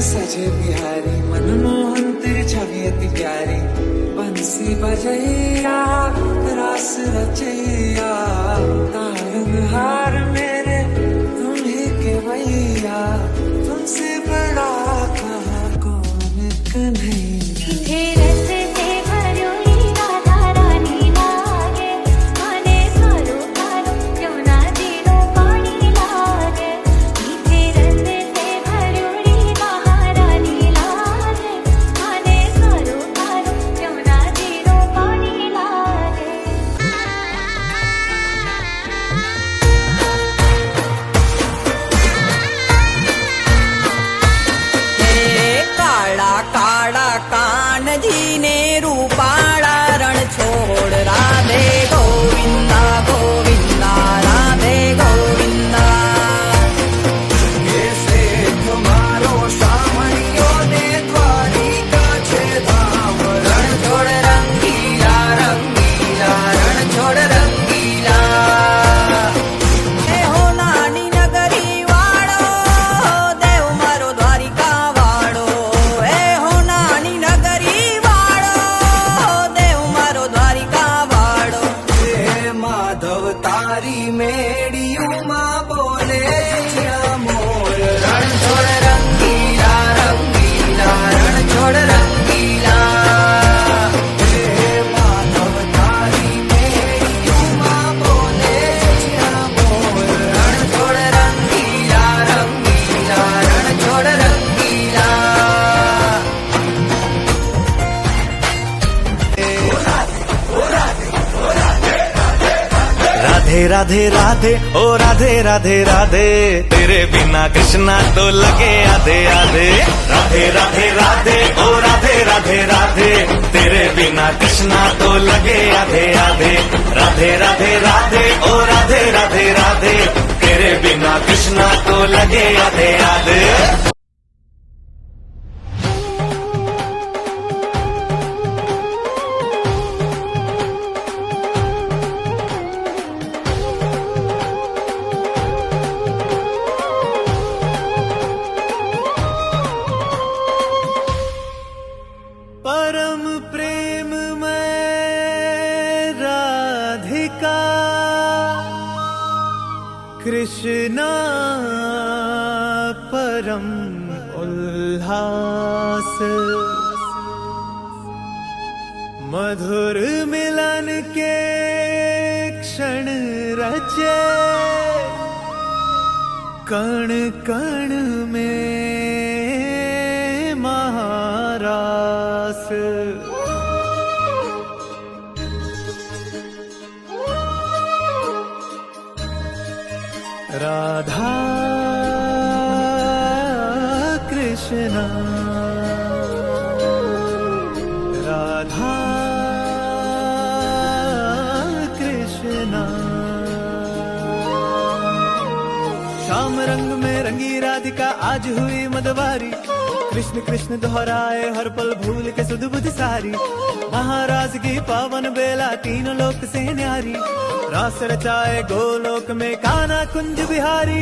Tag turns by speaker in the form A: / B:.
A: सजे बिहारी मनमोहन तेरी छवि अति प्यारी बंसी बजैया रास रचैया तारंग हार मेरे तुम्ही के भैया तुमसे बड़ा कहा कौन कन्हैया
B: राधे राधे ओ राधे राधे राधे तेरे बिना कृष्णा तो लगे आधे आधे राधे राधे राधे ओ राधे राधे राधे तेरे बिना कृष्णा तो लगे आधे आधे राधे राधे राधे ओ राधे राधे राधे तेरे बिना कृष्णा तो लगे आधे आधे।
A: परम प्रेम में राधिका कृष्णा परम उल्लास मधुर मिलन के क्षण रचे कण कण में महारास राधा कृष्णा राधा कृष्णा श्याम रंग में रंगी राधिका आज हुई मदवारी कृष्ण कृष्ण दोहराए हर पल भूल के सुध बुध सारी महाराज की पावन बेला तीन लोक से न्यारी रास रचाए गोलोक में कान्हा कुंज बिहारी।